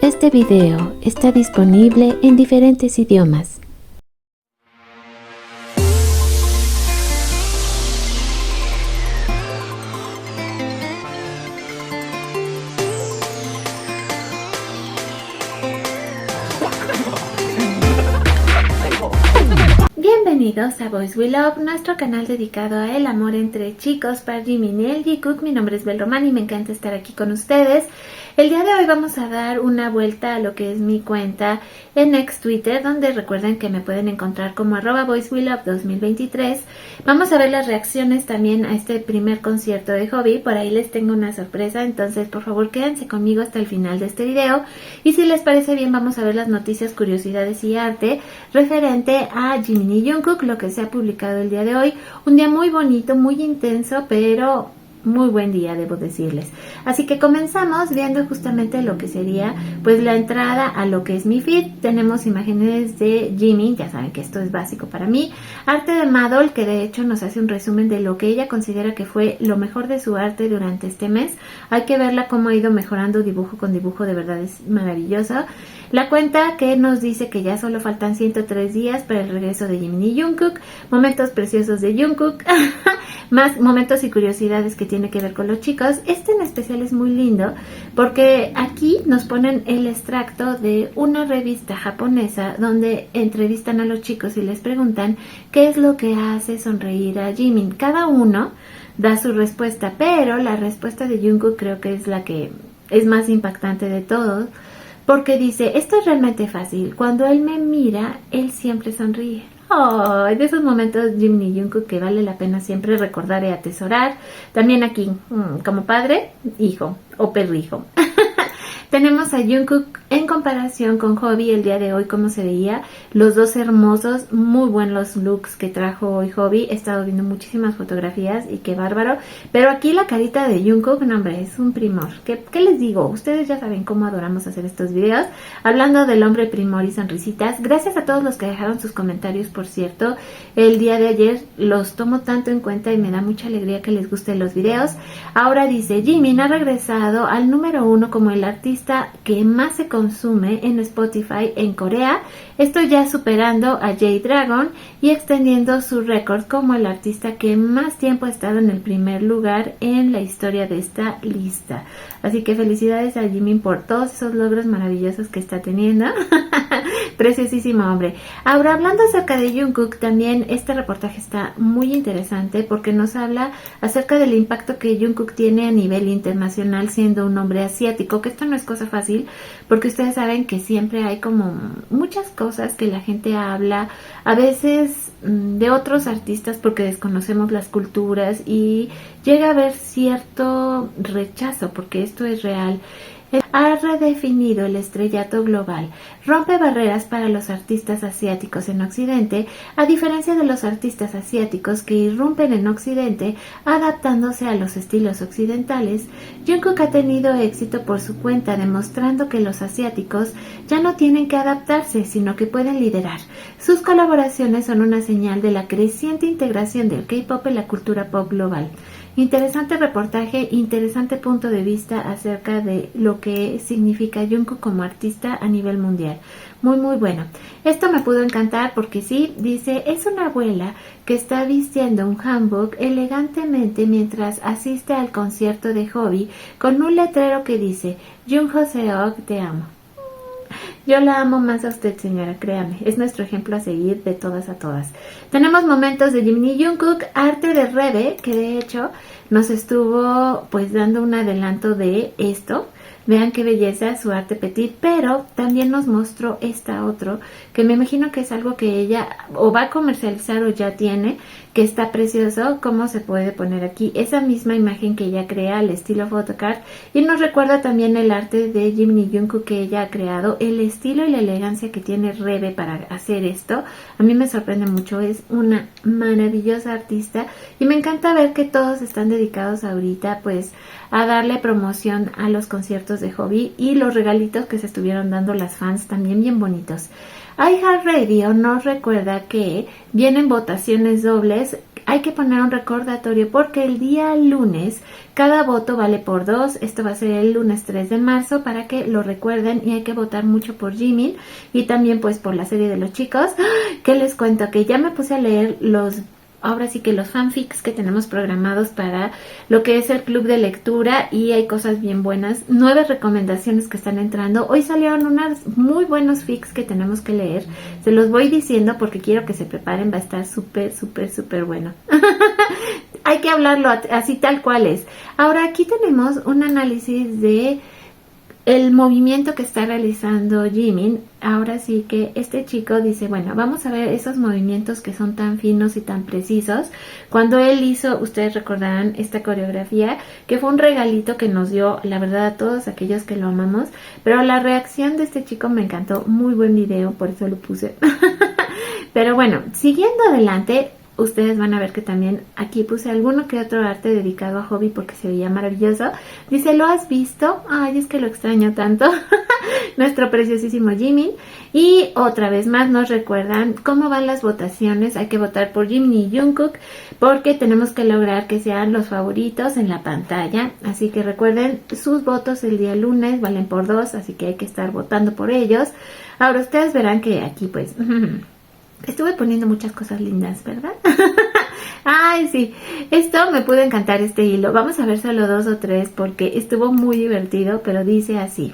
Este video está disponible en diferentes idiomas. Bienvenidos a Boys We Love, nuestro canal dedicado a el amor entre chicos para Jimin y el Jikook. Mi nombre es Bel Román y me encanta estar aquí con ustedes. El día de hoy vamos a dar una vuelta a lo que es mi cuenta en ex Twitter, donde recuerden que me pueden encontrar como @BoysWeLove2023. Vamos a ver las reacciones también a este primer concierto de Hobby. Por ahí les tengo una sorpresa, entonces por favor quédense conmigo hasta el final de este video. Y si les parece bien, vamos a ver las noticias, curiosidades y arte referente a Jimin y Jungkook, lo que se ha publicado el día de hoy. Un día muy bonito, muy intenso, pero muy buen día, debo decirles. Así que comenzamos viendo justamente lo que sería pues la entrada a lo que es mi feed. Tenemos imágenes de Jimin, ya saben que esto es básico para mí. Arte de Madol, que de hecho nos hace un resumen de lo que ella considera que fue lo mejor de su arte durante este mes. Hay que verla cómo ha ido mejorando dibujo con dibujo, de verdad es maravilloso. La cuenta que nos dice que ya solo faltan 103 días para el regreso de Jimin y Jungkook. Momentos preciosos de Jungkook. Más momentos y curiosidades que tiene que ver con los chicos. Este en especial es muy lindo porque aquí nos ponen el extracto de una revista japonesa donde entrevistan a los chicos y les preguntan qué es lo que hace sonreír a Jimin. Cada uno da su respuesta, pero la respuesta de Jungkook creo que es la que es más impactante de todos, porque dice: esto es realmente fácil, cuando él me mira, él siempre sonríe. Oh, de esos momentos Jimin y Jungkook que vale la pena siempre recordar y atesorar. También aquí, como padre, hijo o perrijo. Tenemos a Jungkook en comparación con Hobby el día de hoy, cómo se veía. Los dos hermosos, muy buenos looks que trajo hoy Hobby. He estado viendo muchísimas fotografías y qué bárbaro. Pero aquí la carita de Jungkook, no hombre, es un primor. ¿Qué les digo? Ustedes ya saben cómo adoramos hacer estos videos. Hablando del hombre primor y sonrisitas. Gracias a todos los que dejaron sus comentarios, por cierto. El día de ayer los tomo tanto en cuenta y me da mucha alegría que les gusten los videos. Ahora dice: Jimin ha regresado al número 1 como el artista que más se consume en Spotify en Corea, esto ya superando a J-Dragon y extendiendo su récord como el artista que más tiempo ha estado en el primer lugar en la historia de esta lista. Así que felicidades a Jimin por todos esos logros maravillosos que está teniendo. Preciosísimo hombre. Ahora, hablando acerca de Jungkook, también este reportaje está muy interesante porque nos habla acerca del impacto que Jungkook tiene a nivel internacional siendo un hombre asiático, que esto no es cosa fácil porque ustedes saben que siempre hay como muchas cosas que la gente habla, a veces de otros artistas porque desconocemos las culturas y llega a haber cierto rechazo porque esto es real. Ha redefinido el estrellato global, rompe barreras para los artistas asiáticos en Occidente, a diferencia de los artistas asiáticos que irrumpen en Occidente adaptándose a los estilos occidentales. Jungkook ha tenido éxito por su cuenta, demostrando que los asiáticos ya no tienen que adaptarse, sino que pueden liderar. Sus colaboraciones son una señal de la creciente integración del K-pop en la cultura pop global. Interesante reportaje, interesante punto de vista acerca de lo que significa Jungkook como artista a nivel mundial. Muy muy bueno. Esto me pudo encantar porque sí, dice, es una abuela que está vistiendo un hanbok elegantemente mientras asiste al concierto de Hobby con un letrero que dice: Jungho Seok, te amo. Yo la amo más a usted, señora, créame. Es nuestro ejemplo a seguir de todas a todas. Tenemos momentos de Jimin y Jungkook, arte de Rebe, que de hecho nos estuvo pues dando un adelanto de esto. Vean qué belleza su arte petit, pero también nos mostró esta otro, que me imagino que es algo que ella o va a comercializar o ya tiene, que está precioso. Cómo se puede poner aquí esa misma imagen que ella crea al estilo photocard, y nos recuerda también el arte de Jimin y Jungkook que ella ha creado, el estilo y la elegancia que tiene Rebe para hacer esto. A mí me sorprende mucho, es una maravillosa artista y me encanta ver que todos están dedicados ahorita pues a darle promoción a los conciertos de Hobby y los regalitos que se estuvieron dando las fans también bien bonitos. iHeartRadio nos recuerda que vienen votaciones dobles hay que poner un recordatorio porque el día lunes cada voto vale por 2. Esto va a ser el lunes 3 de marzo para que lo recuerden y hay que votar mucho por Jimin y también pues por la serie de los chicos. ¿Qué les cuento? Que ya me puse a leer ahora sí que los fanfics que tenemos programados para lo que es el club de lectura y hay cosas bien buenas, 9 recomendaciones que están entrando. Hoy salieron unas muy buenos fics que tenemos que leer, se los voy diciendo porque quiero que se preparen, va a estar súper, súper, súper bueno. Hay que hablarlo así tal cual es. Ahora aquí tenemos un análisis de el movimiento que está realizando Jimin. Ahora sí que este chico dice, bueno, vamos a ver esos movimientos que son tan finos y tan precisos. Cuando él hizo, ustedes recordarán esta coreografía, que fue un regalito que nos dio, la verdad, a todos aquellos que lo amamos. Pero la reacción de este chico me encantó, muy buen video, por eso lo puse. Pero bueno, siguiendo adelante, ustedes van a ver que también aquí puse alguno que otro arte dedicado a Hobby porque se veía maravilloso. Dice, ¿lo has visto? Ay, es que lo extraño tanto. Nuestro preciosísimo Jimin. Y otra vez más nos recuerdan cómo van las votaciones. Hay que votar por Jimin y Jungkook porque tenemos que lograr que sean los favoritos en la pantalla. Así que recuerden, sus votos el día lunes valen por 2, así que hay que estar votando por ellos. Ahora ustedes verán que aquí pues... estuve poniendo muchas cosas lindas, ¿verdad? Ay, sí. Esto me pudo encantar, este hilo. Vamos a ver solo 2 o 3 porque estuvo muy divertido, pero dice así.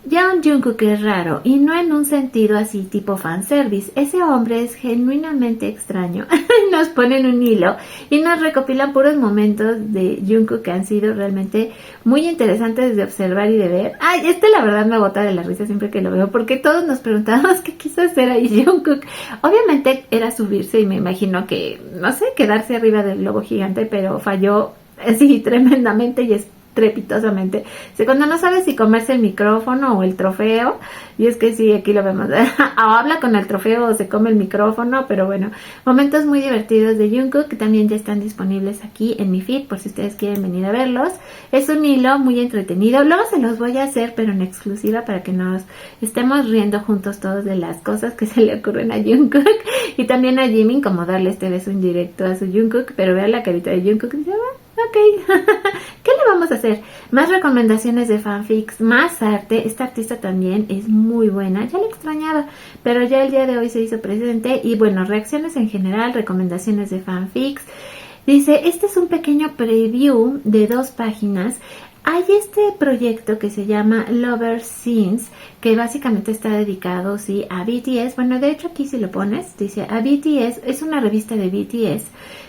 Yeon Jungkook es raro y no en un sentido así tipo fanservice. Ese hombre es genuinamente extraño. Nos ponen un hilo y nos recopilan puros momentos de Jungkook que han sido realmente muy interesantes de observar y de ver. Ay, la verdad me bota de la risa siempre que lo veo porque todos nos preguntábamos qué quiso hacer ahí Jungkook. Obviamente era subirse y me imagino que, no sé, quedarse arriba del globo gigante, pero falló así tremendamente y estrepitosamente. O sea, cuando no sabes si comerse el micrófono o el trofeo, y es que sí, aquí lo vemos, o habla con el trofeo o se come el micrófono, pero bueno, momentos muy divertidos de Jungkook que también ya están disponibles aquí en mi feed por si ustedes quieren venir a verlos. Es un hilo muy entretenido, luego se los voy a hacer pero en exclusiva para que nos estemos riendo juntos todos de las cosas que se le ocurren a Jungkook y también a Jimin, como darle este beso indirecto a su Jungkook, pero vean la carita de Jungkook y dice, ok, ¿qué le vamos a hacer? Más recomendaciones de fanfics, más arte. Esta artista también es muy buena, ya la extrañaba, pero ya el día de hoy se hizo presente. Y bueno, reacciones en general, recomendaciones de fanfics. Dice, este es un pequeño preview de 2 páginas. Hay este proyecto que se llama Lover Scenes, que básicamente está dedicado, sí, a BTS. Bueno, de hecho aquí si lo pones, dice a BTS, es una revista de BTS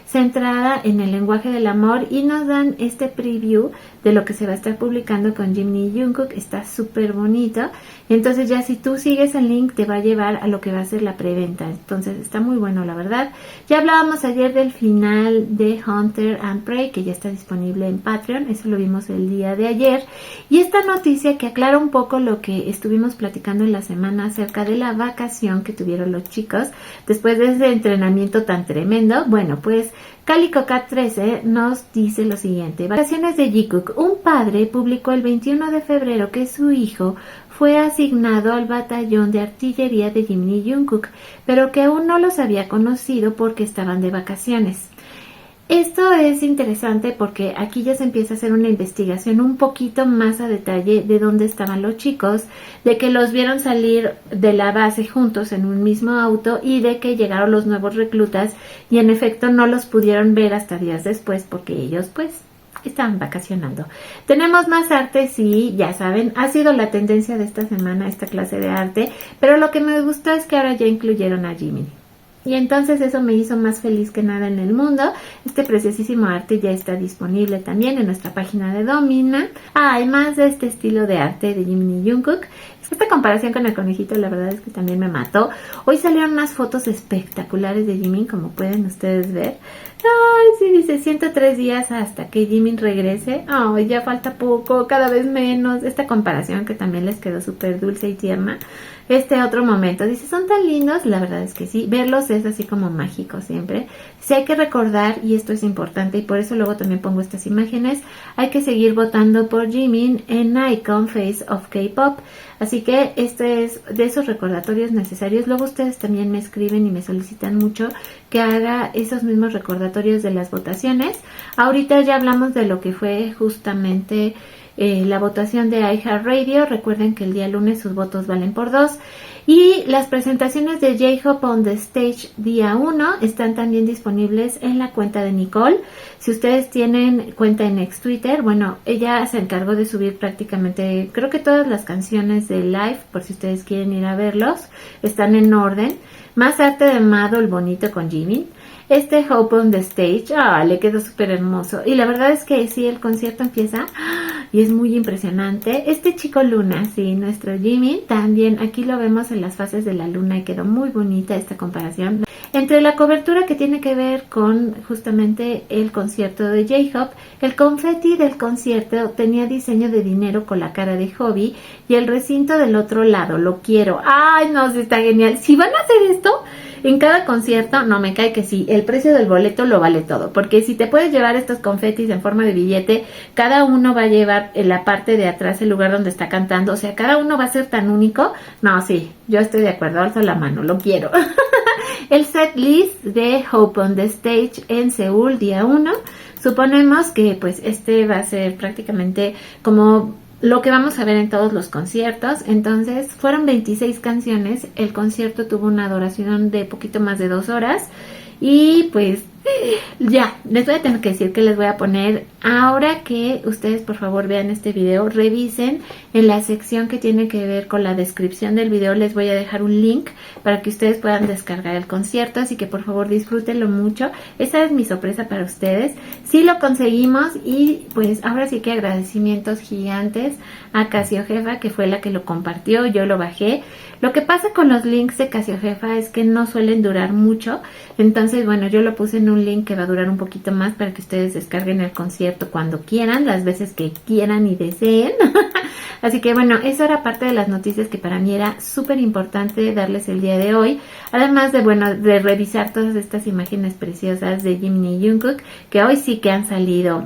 centrada en el lenguaje del amor y nos dan este preview de lo que se va a estar publicando con Jimin y Jungkook. Está súper bonito. Entonces ya si tú sigues el link te va a llevar a lo que va a ser la preventa. Entonces está muy bueno, la verdad. Ya hablábamos ayer del final de Hunter and Prey, que ya está disponible en Patreon. Eso lo vimos el día de ayer. Y esta noticia que aclara un poco lo que estuvimos platicando en la semana acerca de la vacación que tuvieron los chicos después de ese entrenamiento tan tremendo. Bueno, pues Calico Cat 13 nos dice lo siguiente. Vacaciones de Jikook. Un padre publicó el 21 de febrero que su hijo fue asignado al batallón de artillería de Jimin y Jungkook, pero que aún no los había conocido porque estaban de vacaciones. Esto es interesante porque aquí ya se empieza a hacer una investigación un poquito más a detalle de dónde estaban los chicos, de que los vieron salir de la base juntos en un mismo auto y de que llegaron los nuevos reclutas y en efecto no los pudieron ver hasta días después porque ellos pues estaban vacacionando. Tenemos más arte, sí, ya saben, ha sido la tendencia de esta semana esta clase de arte, pero lo que me gustó es que ahora ya incluyeron a Jimin. Y entonces eso me hizo más feliz que nada en el mundo. Este preciosísimo arte ya está disponible también en nuestra página de Domina. Además de este estilo de arte de Jimin y Jungkook. Esta comparación con el conejito la verdad es que también me mató. Hoy salieron unas fotos espectaculares de Jimin, como pueden ustedes ver. Ay, sí, dice 103 días hasta que Jimin regrese. Ay, ya falta poco, cada vez menos. Esta comparación que también les quedó súper dulce y tierna. Este otro momento, dice, son tan lindos, la verdad es que sí, verlos es así como mágico siempre. Sí hay que recordar, y esto es importante, y por eso luego también pongo estas imágenes, hay que seguir votando por Jimin en Icon Face of K-Pop. Así que este es de esos recordatorios necesarios. Luego ustedes también me escriben y me solicitan mucho que haga esos mismos recordatorios de las votaciones. Ahorita ya hablamos de lo que fue justamente la votación de iHeartRadio. Recuerden que el día lunes sus votos valen por 2. Y las presentaciones de J-Hope on the Stage día 1 están también disponibles en la cuenta de Nicole. Si ustedes tienen cuenta en ex Twitter, bueno, ella se encargó de subir prácticamente, creo que todas las canciones de live, por si ustedes quieren ir a verlos, están en orden. Más arte de Mado, el bonito con Jimin. Este Hope on the Stage, le quedó súper hermoso. Y la verdad es que sí, el concierto empieza y es muy impresionante. Este chico Luna, sí, nuestro Jimin, también aquí lo vemos en las fases de la luna y quedó muy bonita esta comparación. Entre la cobertura que tiene que ver con justamente el concierto de J-Hope, el confeti del concierto tenía diseño de dinero con la cara de Hobby y el recinto del otro lado, lo quiero. Ay, no, sí está genial. Si van a hacer esto en cada concierto, no me cae que sí, el precio del boleto lo vale todo, porque si te puedes llevar estos confetis en forma de billete, cada uno va a llevar en la parte de atrás el lugar donde está cantando, o sea, cada uno va a ser tan único. No, sí, yo estoy de acuerdo, alzo la mano, lo quiero. El set list de Hope on the Stage en Seúl, día 1. Suponemos que pues este va a ser prácticamente como lo que vamos a ver en todos los conciertos. Entonces fueron 26 canciones, el concierto tuvo una duración de poquito más de 2 horas y pues ya, les voy a tener que decir que les voy a poner, ahora que ustedes por favor vean este video, revisen en la sección que tiene que ver con la descripción del video, les voy a dejar un link para que ustedes puedan descargar el concierto, así que por favor disfrútenlo mucho. Esa es mi sorpresa para ustedes, sí lo conseguimos y pues ahora sí que agradecimientos gigantes a Casio Jefa, que fue la que lo compartió, yo lo bajé. Lo que pasa con los links de Casio Jefa es que no suelen durar mucho, entonces bueno, yo lo puse en un link que va a durar un poquito más para que ustedes descarguen el concierto cuando quieran, las veces que quieran y deseen. Así que bueno, eso era parte de las noticias que para mí era súper importante darles el día de hoy. Además de, bueno, de revisar todas estas imágenes preciosas de Jimin y Jungkook, que hoy sí que han salido.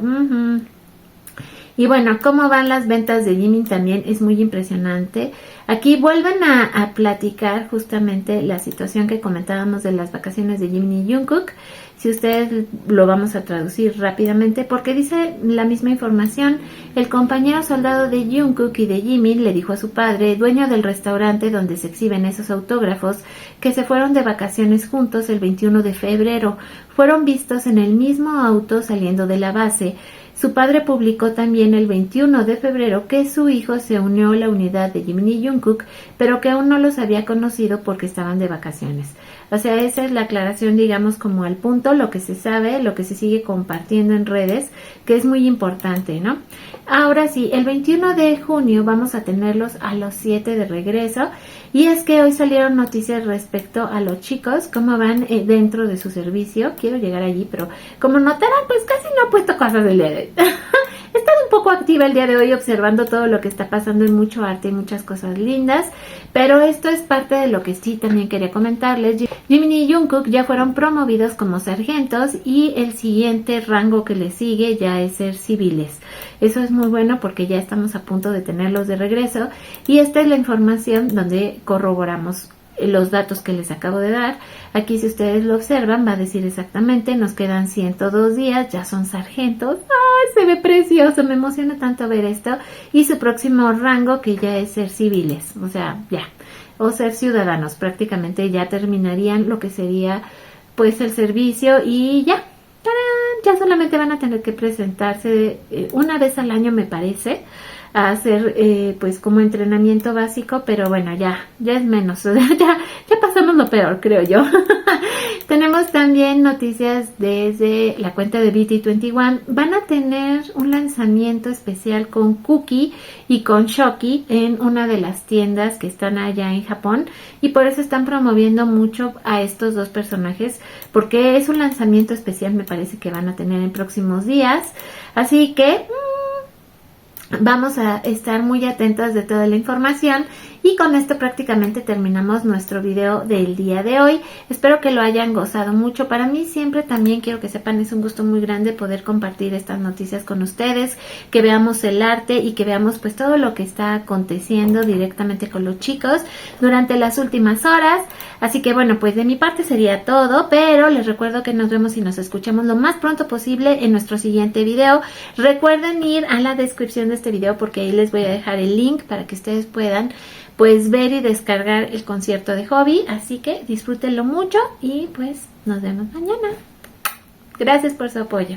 Y bueno, cómo van las ventas de Jimin también es muy impresionante. Aquí vuelven a platicar justamente la situación que comentábamos de las vacaciones de Jimin y Jungkook. Si ustedes lo vamos a traducir rápidamente, porque dice la misma información. El compañero soldado de Jungkook y de Jimin le dijo a su padre, dueño del restaurante donde se exhiben esos autógrafos, que se fueron de vacaciones juntos el 21 de febrero. Fueron vistos en el mismo auto saliendo de la base. Su padre publicó también el 21 de febrero que su hijo se unió a la unidad de Jimin y Jungkook, pero que aún no los había conocido porque estaban de vacaciones. O sea, esa es la aclaración, digamos, como al punto, lo que se sabe, lo que se sigue compartiendo en redes, que es muy importante, ¿no? Ahora sí, el 21 de junio vamos a tenerlos a los 7 de regreso. Y es que hoy salieron noticias respecto a los chicos, cómo van dentro de su servicio. Quiero llegar allí, pero como notarán, pues casi no he puesto cosas del día de hoy. He estado un poco activa el día de hoy observando todo lo que está pasando en mucho arte y muchas cosas lindas, pero esto es parte de lo que sí también quería comentarles. Jimin y Jungkook ya fueron promovidos como sargentos y el siguiente rango que les sigue ya es ser civiles. Eso es muy bueno porque ya estamos a punto de tenerlos de regreso y esta es la información donde corroboramos los datos que les acabo de dar. Aquí si ustedes lo observan va a decir exactamente, nos quedan 102 días, ya son sargentos. ¡Ay, se ve precioso! Me emociona tanto ver esto. Y su próximo rango que ya es ser civiles, o sea, ya, o ser ciudadanos, prácticamente ya terminarían lo que sería pues el servicio y ya. ¡Tarán! Ya solamente van a tener que presentarse una vez al año, me parece, a hacer pues como entrenamiento básico, pero bueno, ya es menos, ya pasamos lo peor, creo yo. Tenemos también noticias desde la cuenta de BT21. Van a tener un lanzamiento especial con Cookie y con Shoki en una de las tiendas que están allá en Japón y por eso están promoviendo mucho a estos dos personajes, porque es un lanzamiento especial, me parece que van a tener en próximos días, así que vamos a estar muy atentas de toda la información. Y con esto prácticamente terminamos nuestro video del día de hoy. Espero que lo hayan gozado mucho. Para mí siempre también quiero que sepan, es un gusto muy grande poder compartir estas noticias con ustedes, que veamos el arte y que veamos pues todo lo que está aconteciendo directamente con los chicos durante las últimas horas. Así que bueno, pues de mi parte sería todo, pero les recuerdo que nos vemos y nos escuchamos lo más pronto posible en nuestro siguiente video. Recuerden ir a la descripción de este video porque ahí les voy a dejar el link para que ustedes puedan pues ver y descargar el concierto de Hobby. Así que disfrútenlo mucho y pues nos vemos mañana. Gracias por su apoyo.